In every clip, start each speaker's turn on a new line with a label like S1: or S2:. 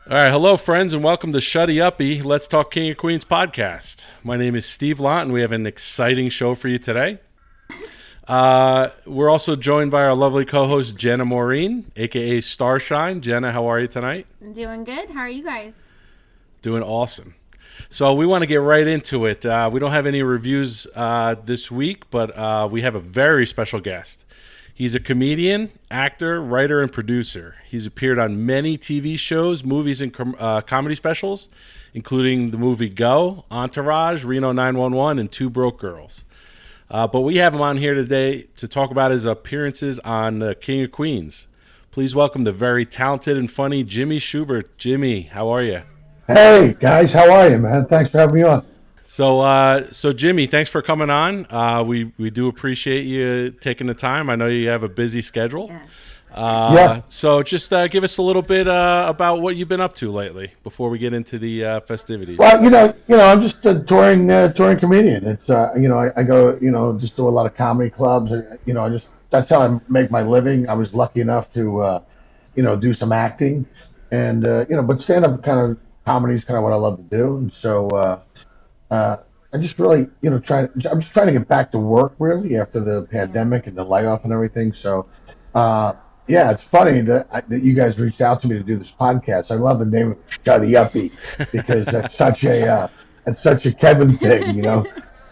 S1: All right, hello, friends, and welcome to Shuddy Uppy. Let's Talk King of Queens podcast. My name is Steve Lott, and we have an exciting show for you today. We're also joined by our lovely co-host Jenna Maureen, aka Starshine. Jenna, how are you tonight?
S2: I'm doing good. How are you guys?
S1: Doing awesome. So we want to get right into it. We don't have any reviews this week, but we have a very special guest. He's a comedian, actor, writer, and producer. He's appeared on many TV shows, movies, and comedy specials, including the movie Go, Entourage, Reno 911, and Two Broke Girls. But we have him on here today to talk about his appearances on King of Queens. Please welcome the very talented and funny Jimmy Shubert. Jimmy, how are you?
S3: Hey guys, how are you, man? Thanks for having me on.
S1: So Jimmy, thanks for coming on. We do appreciate you taking the time. I know you have a busy schedule.
S2: Yes.
S3: Yeah.
S1: So just give us a little bit about what you've been up to lately before we get into the festivities.
S3: Well, I'm just a touring comedian. It's I go, just do a lot of comedy clubs. That's how I make my living. I was lucky enough to, do some acting, and but stand up kind of comedy is kind of what I love to do. And so. I just really, I'm just trying to get back to work really after the pandemic and the layoff and everything. So, yeah, it's funny that you guys reached out to me to do this podcast. I love the name of Shuddy Uppy because that's such a Kevin thing,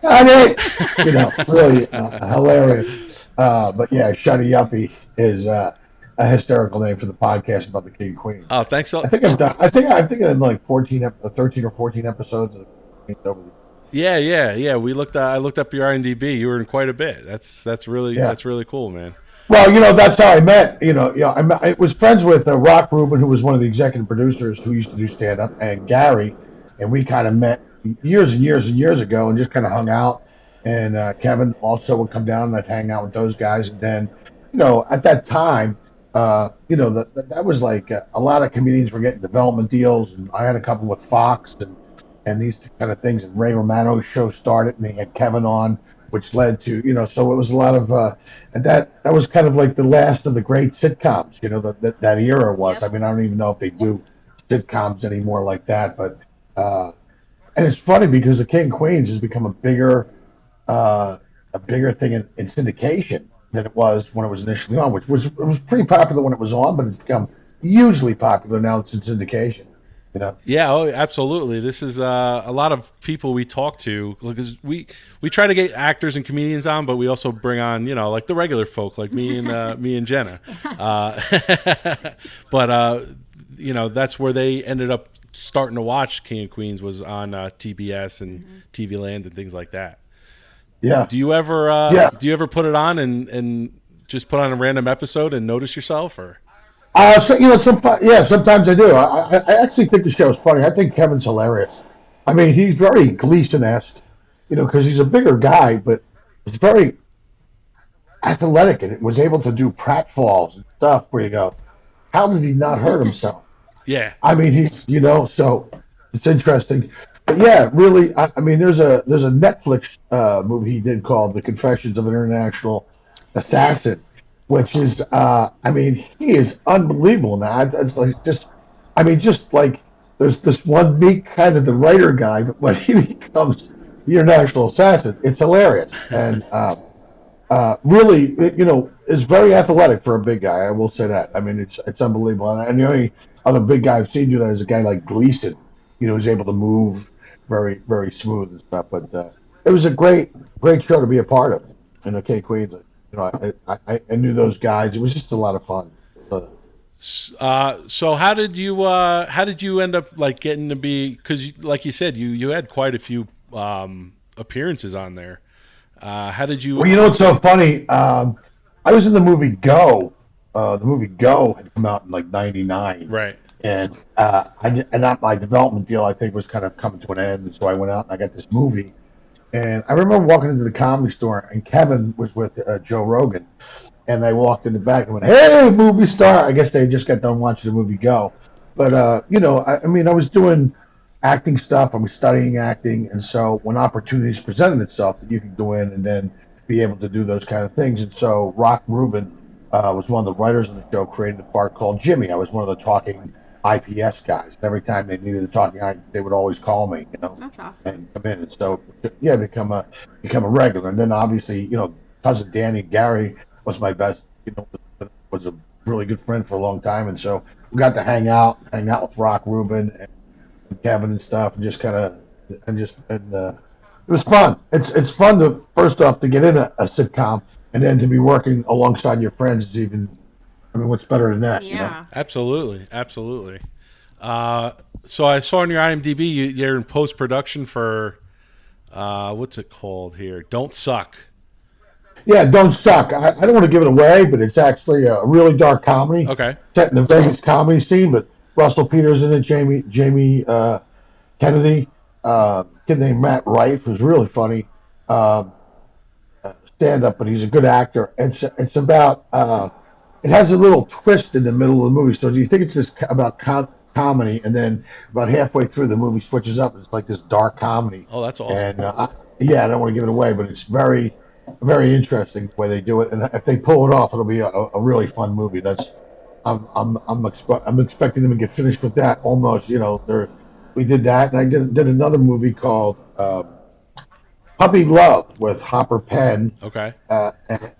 S3: Shuddy, really hilarious. But yeah, Shuddy Uppy is a hysterical name for the podcast about the King Queen.
S1: Oh, thanks.
S3: I think I've done. I think I did like 13 or 14 episodes.
S1: Yeah. I looked up your IMDb. You were in quite a bit. That's really cool, man.
S3: Well, that's how I met. I was friends with Rock Rubin, who was one of the executive producers who used to do stand up, and Gary, and we kind of met years and years and years ago, and just kind of hung out. And Kevin also would come down, and I'd hang out with those guys. And then, at that time, that was like a lot of comedians were getting development deals, and I had a couple with Fox and these kind of things. And Ray Romano's show started, and they had Kevin on, which led to, so it was a lot of, and that was kind of like the last of the great sitcoms, that era was.
S2: Yep.
S3: I mean, I don't even know if they do sitcoms anymore like that, but, and it's funny because the King of Queens has become a bigger thing in syndication than it was when it was initially on, it was pretty popular when it was on, but it's become hugely popular now it's in syndication.
S1: Yeah, oh, absolutely. This is a lot of people we talk to because we try to get actors and comedians on, but we also bring on like the regular folk like me and Jenna. But that's where they ended up starting to watch King of Queens was on TBS and TV Land and things like that.
S3: Yeah.
S1: Do you ever put it on and just put on a random episode and notice yourself or?
S3: Sometimes I do. I actually think the show is funny. I think Kevin's hilarious. I mean, he's very Gleason-esque, because he's a bigger guy, but he's very athletic and was able to do pratfalls and stuff where you go, how did he not hurt himself?
S1: Yeah.
S3: I mean, so it's interesting. But yeah, really, I mean, there's a Netflix movie he did called The Confessions of an International Assassin.
S2: Yes.
S3: Which is, I mean, he is unbelievable now. It's like just like there's this one meek kind of the writer guy, but when he becomes the international assassin, it's hilarious and really, is very athletic for a big guy. I will say that. I mean, it's unbelievable. And the only other big guy I've seen do that is a guy like Gleason, who's able to move very, very smooth and stuff. But it was a great show to be a part of. Okay, Queens. I knew those guys. It was just a lot of fun.
S1: So how did you end up like getting to be? Because like you said, you had quite a few appearances on there. How did you?
S3: Well, it's so funny. I was in the movie Go. The movie Go had come out in like '99,
S1: right?
S3: And my development deal I think was kind of coming to an end, and so I went out and I got this movie. And I remember walking into the Comedy Store, and Kevin was with Joe Rogan, and they walked in the back and went, "Hey, movie star!" I guess they just got done watching the movie Go, but I mean, I was doing acting stuff. I was studying acting, and so when opportunities presented itself, that you could go in and then be able to do those kind of things. And so Rock Rubin was one of the writers on the show, created a part called Jimmy. I was one of the talking IPS guys. Every time they needed to talk, they would always call me,
S2: That's awesome.
S3: and come in. And so, yeah, become a regular. And then obviously, cousin Danny Gary was my best, was a really good friend for a long time. And so we got to hang out with Rock Rubin and Kevin and stuff, and just kind of, it was fun. It's fun to first off to get in a sitcom, and then to be working alongside your friends is even. I mean, what's better than that?
S2: Yeah.
S1: Absolutely, absolutely. So I saw on your IMDb you're in post production for what's it called here? Don't Suck.
S3: Yeah, Don't Suck. I don't want to give it away, but it's actually a really dark comedy
S1: Okay.
S3: set in the Vegas comedy scene. But Russell Peters in it, Jamie Kennedy, kid named Matt Rife, who's really funny stand up, but he's a good actor. It's about it has a little twist in the middle of the movie. So do you think it's this about comedy, and then about halfway through the movie switches up, and it's like this dark comedy.
S1: Oh, that's awesome.
S3: And yeah, I don't want to give it away, but it's very interesting the way they do it. And if they pull it off, it'll be a really fun movie. I'm expecting them to get finished with that almost. We did that, and I did another movie called Puppy Love with Hopper Penn
S1: Okay.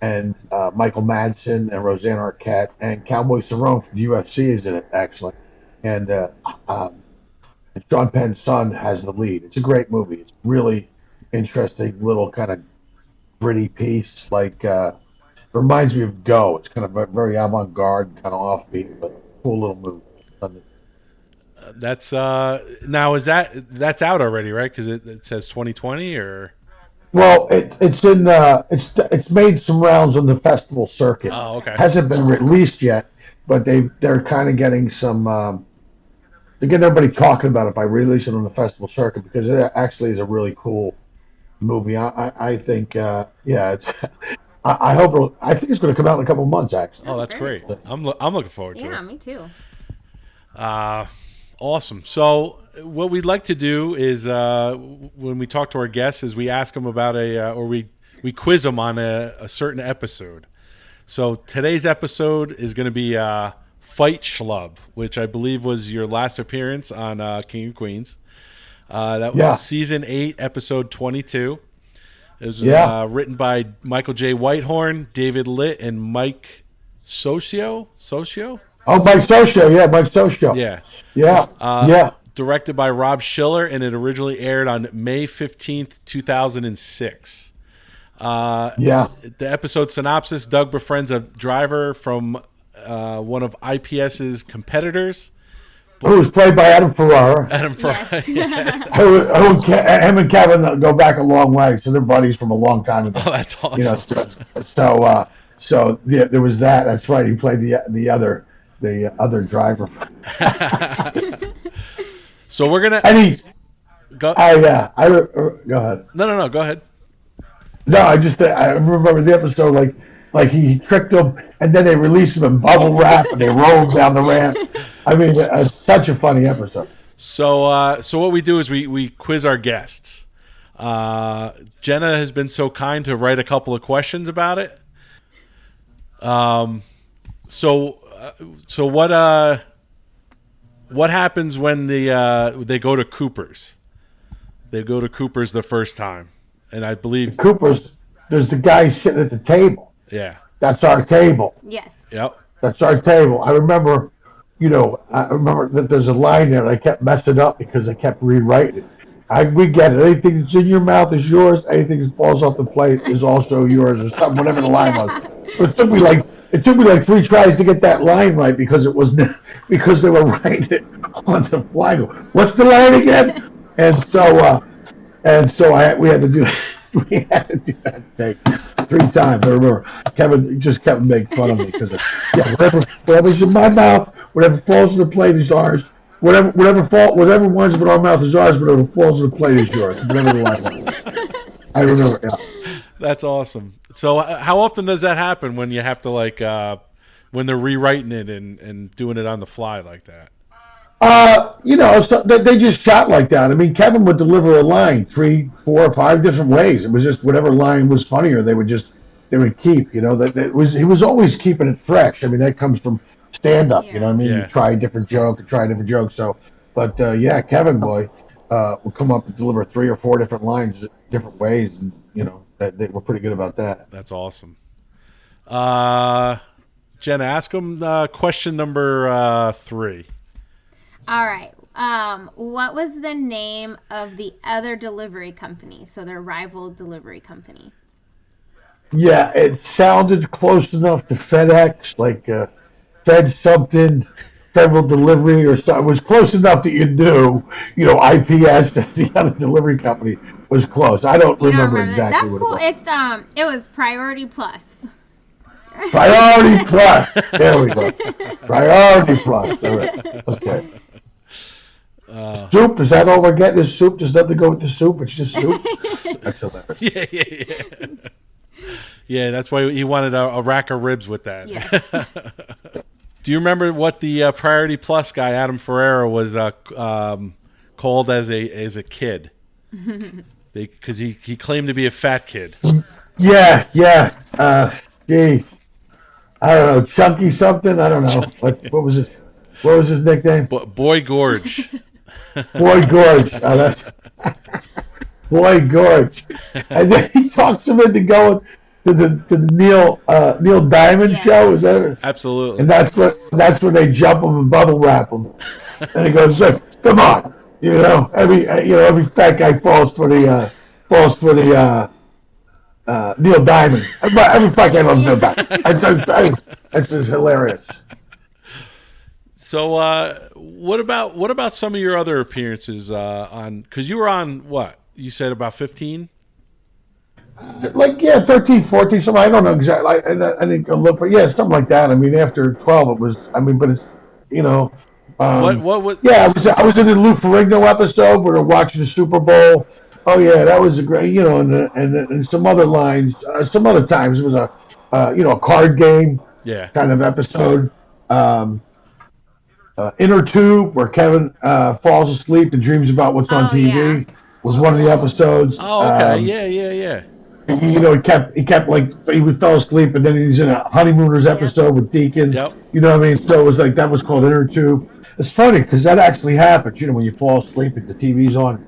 S3: and Michael Madsen and Roseanne Arquette and Cowboy Cerrone from the UFC is in it actually, and Sean Penn's son has the lead. It's a great movie. It's really interesting, little kind of gritty piece. Reminds me of Go. It's kind of very avant-garde, kind of offbeat, but cool little movie.
S1: That's now that's out already, right? Because it says 2020 or.
S3: Well, it's made some rounds on the festival circuit.
S1: Oh, okay.
S3: Hasn't been released yet, but they're kind of getting some. They're getting everybody talking about it by releasing it on the festival circuit because it actually is a really cool movie. I think it's. I hope I think it's going to come out in a couple of months actually.
S1: Oh, that's great. I'm looking forward to it.
S2: Yeah, me too.
S1: Awesome. So what we'd like to do is when we talk to our guests is we ask them about or we quiz them on a certain episode. So today's episode is going to be Fight Schlub, which I believe was your last appearance on King of Queens. That was season 8, episode 22. It was written by Michael J. Whitehorn, David Litt, and Mike Socio.
S3: Oh, Mike Socio, yeah, Mike Socio.
S1: Yeah. Directed by Rob Schiller, and it originally aired on May 15th, 2006. The episode synopsis: Doug befriends a driver from one of IPS's competitors.
S3: Who was played by Adam Ferrara.
S2: Yes.
S3: Him and Kevin go back a long way, so they're buddies from a long time ago.
S1: Oh, that's awesome.
S3: So there was that. That's right. He played the other driver.
S1: So we're gonna.
S3: And he.
S1: Go
S3: ahead.
S1: No. Go ahead.
S3: No, I remember the episode like he tricked him, and then they released him in bubble wrap, and they rolled down the ramp. I mean, it's such a funny episode.
S1: So what we do is we quiz our guests. Jenna has been so kind to write a couple of questions about it. So what happens when they go to Cooper's? They go to Cooper's the first time, and I believe
S3: Cooper's. There's the guy sitting at the table.
S1: Yeah,
S3: that's our table.
S2: Yes.
S1: Yep.
S3: That's our table. I remember that there's a line there, and I kept messing up because I kept rewriting it. We get it. Anything that's in your mouth is yours. Anything that falls off the plate is also yours, or something. Whatever the line was. But it took me like 3 tries to get that line right because they were writing it on the fly. What's the line again? And so we had to do that take 3 times. I remember Kevin just kept making fun of me because whatever's in my mouth, whatever falls in the plate is ours. Whatever one's in our mouth is ours. Whatever falls in the plate is yours. Whatever the line was. I remember. Yeah.
S1: That's awesome. So how often does that happen when you have to when they're rewriting it and doing it on the fly like that?
S3: So they just shot like that. I mean, Kevin would deliver a line 3, 4, 5 different ways. It was just whatever line was funnier, they would keep. He was always keeping it fresh. I mean, that comes from stand up. You know
S2: Yeah.
S3: what I mean? You
S1: Yeah,
S3: try a different joke and try a different joke. So, but yeah, Kevin boy will come up and deliver 3 or 4 different lines different ways, and that they were pretty good about that.
S1: that's awesome. Uh, Jenna, ask him question number 3.
S2: All right. What was the name of the other delivery company? So their rival delivery company.
S3: Yeah, it sounded close enough to FedEx, like Fed something, Federal Delivery, or something. It was close enough that you knew, IPS, the other delivery company was close. I don't
S2: You don't
S3: remember
S2: remember that?
S3: exactly
S2: That's
S3: what it
S2: cool.
S3: was.
S2: It was Priority Plus.
S3: Priority Plus. There we go. Priority Plus. All right. Okay. Soup. Is that all we're getting? Is soup? Does nothing go with the soup? It's just soup. That's hilarious.
S1: Yeah, yeah, yeah. Yeah, that's why he wanted a rack of ribs with that.
S2: Yes.
S1: Do you remember what the Priority Plus guy, Adam Ferreira, was called as a kid? Because he claimed to be a fat kid.
S3: Yeah, yeah. Geez. I don't know. Chunky something. I don't know. What was his nickname?
S1: But Boy Gorge.
S3: Boy Gorge. Oh, that's Boy Gorge. And then he talks him into going to the Neil Diamond
S2: Yes.
S3: show. Is that it?
S1: Absolutely.
S3: And that's when they jump him and bubble wrap him. And he goes, "Look, come on, every fat guy falls for the Neil Diamond. Every fat guy loves Neil Diamond. That's just hilarious."
S1: So, what about some of your other appearances on? Because you were on what you said about 15.
S3: Like, yeah, 13, 14, something. I don't know exactly. I think a little, but yeah, something like that. I mean, after 12, it was. I mean, but it's you know,
S1: What was?
S3: yeah. I was in the Lou Ferrigno episode where they're watching the Super Bowl. Oh yeah, that was a great. And some other lines. Some other times it was a card game
S1: Yeah.
S3: kind of episode. Um, Inner Tube, where Kevin falls asleep and dreams about what's on
S2: Oh yeah.
S3: TV, was one of the episodes.
S1: Oh, okay. Yeah, yeah, yeah.
S3: He kept like he would fell asleep, and then he's in a honeymooners
S2: Yep.
S3: episode with Deacon.
S1: Yep.
S3: You know what I mean? So it was like that was called Inner Tube. It's funny because that actually happens. When you fall asleep and the TV's on,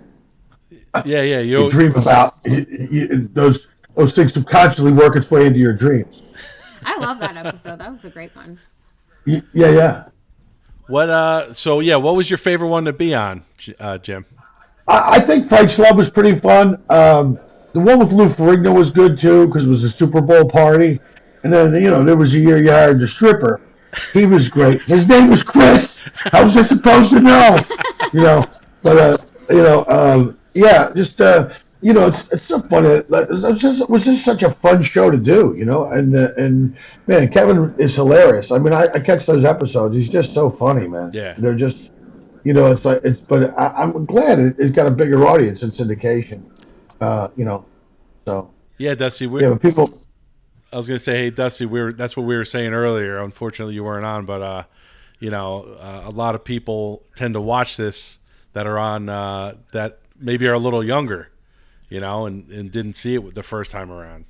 S1: Yeah, yeah.
S3: you dream about those things subconsciously work its way into your dreams.
S2: I love that episode. That was a great one.
S3: Yeah, yeah.
S1: What? So yeah, what was your favorite one to be on, Jim?
S3: I think Fight Club was pretty fun. The one with Lou Ferrigno was good too because it was a Super Bowl party. And then there was a year you hired the stripper. He was great. His name was Chris. How was I supposed to know? But yeah, just it's so funny. It was just such a fun show to do. And man, Kevin is hilarious. I mean, I catch those episodes. He's just so funny, man.
S1: Yeah.
S3: They're just. It's like but I'm glad it got a bigger audience in syndication. So
S1: Yeah, Dusty.
S3: yeah, but people.
S1: I was gonna say, hey, Dusty. That's what we were saying earlier. Unfortunately, you weren't on, but a lot of people tend to watch this that are on that maybe are a little younger, and didn't see it the first time around.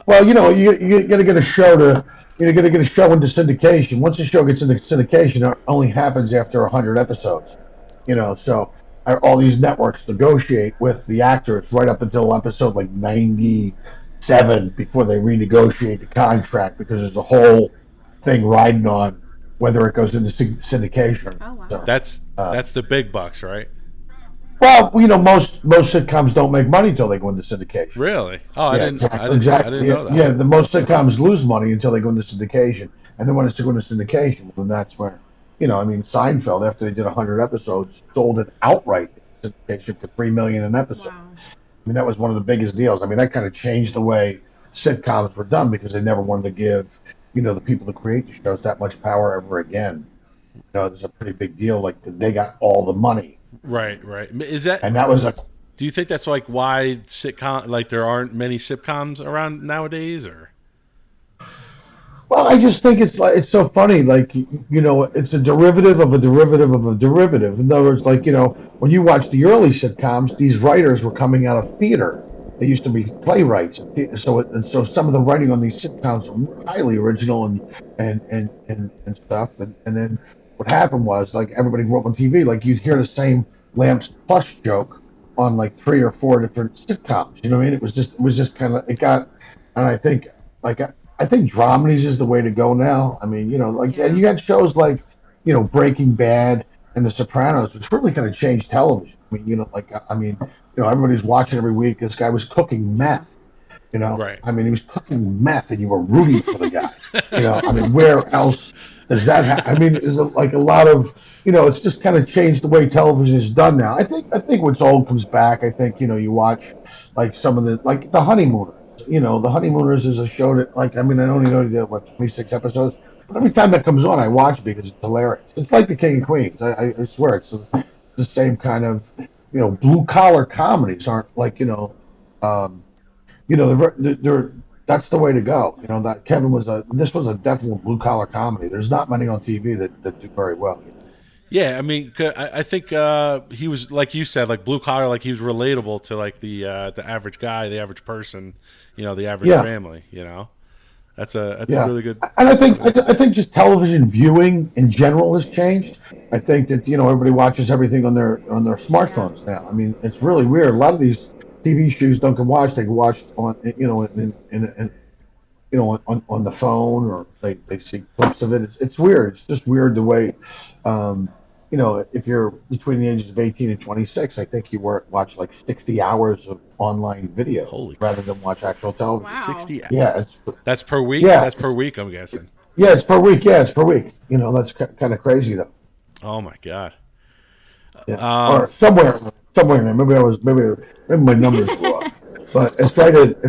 S3: Well, you got to get a show got to get a show into syndication. Once a show gets into syndication, it only happens after 100 episodes. So all these networks negotiate with the actors right up until episode like 97 before they renegotiate the contract because there's a whole thing riding on whether it goes into syndication.
S2: Oh wow.
S3: So,
S1: That's the big bucks, right?
S3: well, most sitcoms don't make money until they go into syndication.
S1: Really? Oh, I
S3: Yeah,
S1: didn't.
S3: exactly.
S1: I didn't. I didn't know that.
S3: Yeah, the most sitcoms lose money until they go into syndication, and then when it's going to syndication, then that's where, Seinfeld after they did 100 episodes sold it outright in syndication for $3 million an episode.
S2: Wow.
S3: I mean, that was one of the biggest deals. I mean, that kind of changed the way sitcoms were done because they never wanted to give, the people that create the shows that much power ever again. It's a pretty big deal. Like they got all the money,
S1: Right. Right. Is that?
S3: and that was a.
S1: Do you think that's like why there aren't many sitcoms around nowadays, or?
S3: Well, I just think it's so funny. Like it's a derivative of a derivative of a derivative. In other words, like when you watch the early sitcoms, these writers were coming out of theater. they used to be playwrights. So some of the writing on these sitcoms were highly original and stuff. And then what happened was, like, everybody grew up on TV, like you'd hear the same Lamps Plus joke on like three or four different sitcoms. You know what I mean? It was just kind of, it got, and I think, like, I think dramedies is the way to go now. I mean, like, and
S2: Yeah.
S3: you got shows like, Breaking Bad and The Sopranos, which really kind of changed television. I mean, like, I mean, everybody's watching every week. This guy was cooking
S2: Yeah.
S3: meth.
S1: Right.
S3: I mean, he was cooking meth, and you were rooting for the guy. I mean, where else does that happen? I mean, is it like a lot of, it's just kind of changed the way television is done now. I think what's old comes back. I think, you watch like some of like The Honeymooners. The Honeymooners is a show that, like, I mean, I only know they did, what, 26 episodes, but every time that comes on, I watch it because it's hilarious. It's like the King of Queens. I swear, it's the same kind of, blue collar comedies aren't like, um, they're that's the way to go. That Kevin was this was a definite blue collar comedy. There's not many on TV that do very well.
S1: Yeah, I mean, I think he was, like you said, like blue collar, like he was relatable to like the average guy, the average person, the average
S3: Yeah,
S1: family. That's a
S3: yeah.
S1: really good.
S3: And I think just television viewing in general has changed. I think that everybody watches everything on their
S2: Yeah.
S3: smartphones now. I mean, it's really weird. A lot of these TV shows don't get watched. They get watched on on the phone, or they see clips of it. It's weird. It's just weird the way, um, if you're between the ages of 18 and 26, I think you watch like 60 hours of online videos
S1: Holy
S3: rather
S1: crap!
S3: than watch actual television.
S2: Wow.
S1: 60.
S3: Yeah,
S1: That's per week.
S3: yeah,
S1: That's per week. I'm guessing.
S3: yeah, it's per week. Yeah, it's per week. That's kind of crazy though.
S1: Oh my god.
S3: Yeah,
S1: Um,
S3: or somewhere in there. Maybe my numbers were off, but
S1: I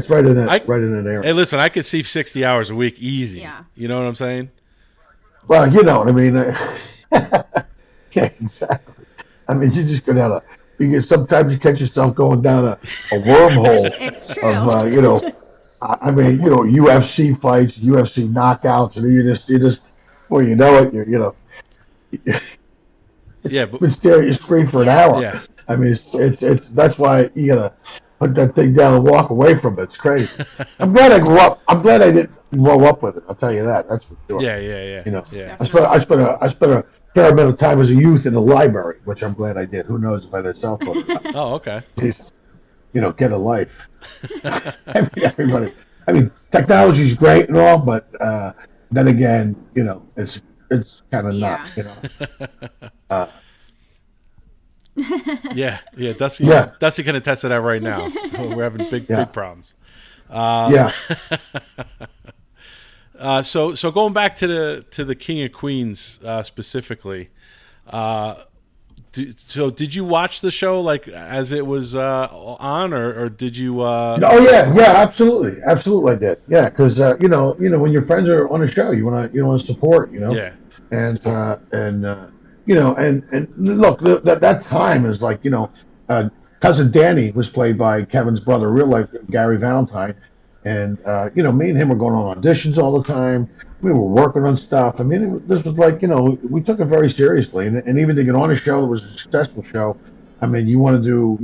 S3: right in that
S1: Hey,
S3: area.
S1: listen, I could see 60 hours a week easy.
S2: Yeah.
S1: You know what I'm saying?
S3: Well, you know what I mean. Yeah, exactly. I mean, you just go down sometimes you catch yourself going down a wormhole
S2: It's
S3: of,
S2: true.
S3: I mean, UFC fights, UFC knockouts, and you just, before you know it, you've
S1: Yeah, but
S3: been staring at your screen for an
S2: Yeah.
S3: hour.
S1: yeah.
S3: I mean, it's that's why you gotta put that thing down and walk away from it. It's crazy. I'm glad I grew up. I'm glad I didn't grow up with it. I'll tell you that. That's for sure.
S1: Yeah, yeah, yeah,
S3: You know,
S1: yeah.
S3: I spent I
S2: Definitely.
S3: spent a I spent a fair amount of time as a youth in the library, which I'm glad I did. Who knows if I had a cell phone or not?
S1: Oh, okay.
S3: Jesus, get a life. I mean, everybody. I mean, technology's great and all, but then again, it's kind of not.
S2: Yeah.
S3: Uh,
S1: Yeah, yeah.
S3: yeah,
S1: Dusty can attest to that right now. We're having
S3: yeah,
S1: big problems. Uh,
S3: yeah.
S1: so going back to the King of Queens specifically. Uh, so did you watch the show like as it was on, or did you?
S3: Oh yeah, yeah, absolutely, absolutely, I did. Yeah, because when your friends are on a show, you want to support,
S1: Yeah.
S3: and look, that time is like, cousin Danny was played by Kevin's brother, real life Gary Valentine, and me and him were going on auditions all the time. We were working on stuff. I mean, this was like, we took it very seriously, and even to get on a show that was a successful show, I mean, you want to do,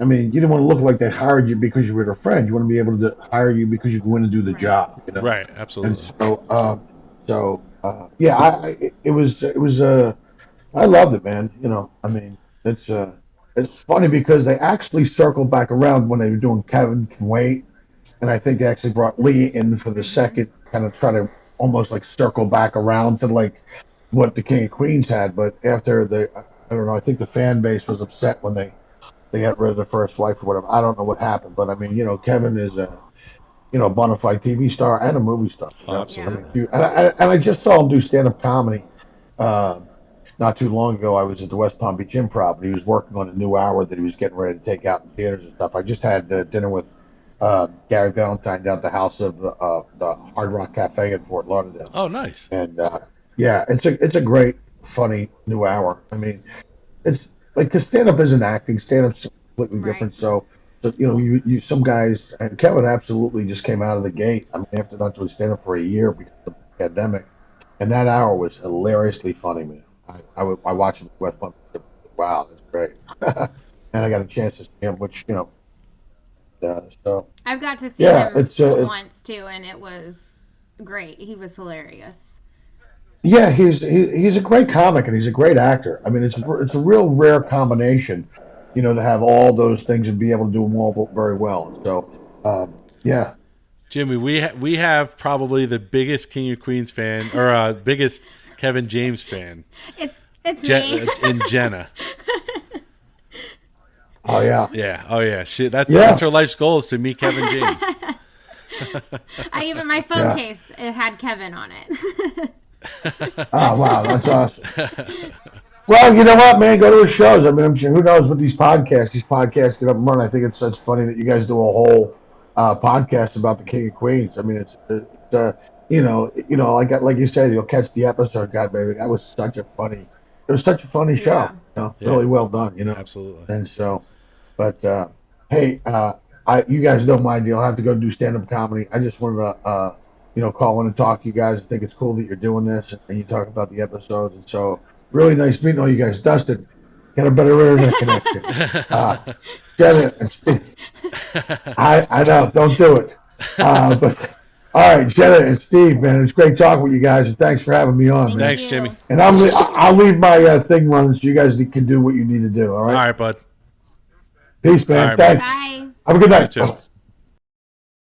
S3: I mean, you didn't want to look like they hired you because you were their friend. You want to be able to hire you because you want to do the
S2: Right.
S3: job.
S1: Right.
S3: And
S1: Absolutely.
S3: yeah, I loved it, man. I mean, it's funny because they actually circled back around when they were doing Kevin Can Wait, and I think they actually brought Lee in for the
S2: Mm-hmm.
S3: second, kind of try to almost like circle back around to like what the King of Queens had. But after I don't know, I think the fan base was upset when they got rid of the first wife or whatever. I don't know what happened, but I mean, Kevin is a bona fide TV star and a movie star.
S1: Oh,
S3: I
S2: Yeah.
S3: mean,
S1: absolutely.
S3: and I just saw him do stand up comedy. Uh, Not too long ago, I was at the West Palm Beach Improv, and he was working on a new hour that he was getting ready to take out in theaters and stuff. I just had dinner with Gary Valentine down at the house of the Hard Rock Cafe in Fort Lauderdale,
S1: Oh, nice.
S3: and yeah, it's a great, funny new hour. I mean, it's like, because stand up isn't acting. Stand up's completely
S2: Right.
S3: different. So you some guys, and Kevin absolutely just came out of the gate. I mean, after not doing stand up for a year because of the pandemic, and that hour was hilariously funny, man. I watched him at West Palm. Wow, that's great. And I got a chance to see him, which So
S2: I've got to see
S3: yeah,
S2: him once too, and it was great. He was hilarious.
S3: yeah, he's a great comic and he's a great actor. I mean, it's a real rare combination, to have all those things and be able to do them all very well. So yeah.
S1: Jimmy, we have probably the biggest King of Queens fan, or biggest Kevin James fan.
S2: It's me.
S1: In Jenna.
S3: Oh yeah.
S1: Yeah. Oh yeah. That's her life's goal, is to meet Kevin James.
S2: My phone case, it had Kevin on it.
S3: Oh wow, that's awesome. Well, you know what, man? Go to his shows. I mean, I'm sure, who knows what these podcasts get up and run. I think it's funny that you guys do a whole podcast about the King of Queens. I mean, like you said, you'll catch the episode. God, baby, it was such a funny show.
S1: Yeah.
S3: Really well done.
S1: Absolutely.
S3: And so, but hey, you guys know my deal. I have to go do stand-up comedy. I just wanted to, call in and talk to you guys. I think it's cool that you're doing this and you talk about the episodes. And so, really nice meeting all you guys. Dustin, get a better internet connection. Jenna and Steve. I know, don't do it. But all right, Jenna and Steve, man, it's great talking with you guys, and thanks for having me on, man.
S1: Thanks, Jimmy.
S3: And I'll leave my thing running so you guys can do what you need to do. All right.
S1: All right, bud.
S3: Peace, man.
S1: Right,
S3: thanks.
S2: Bye.
S3: Have a good night.
S1: You too.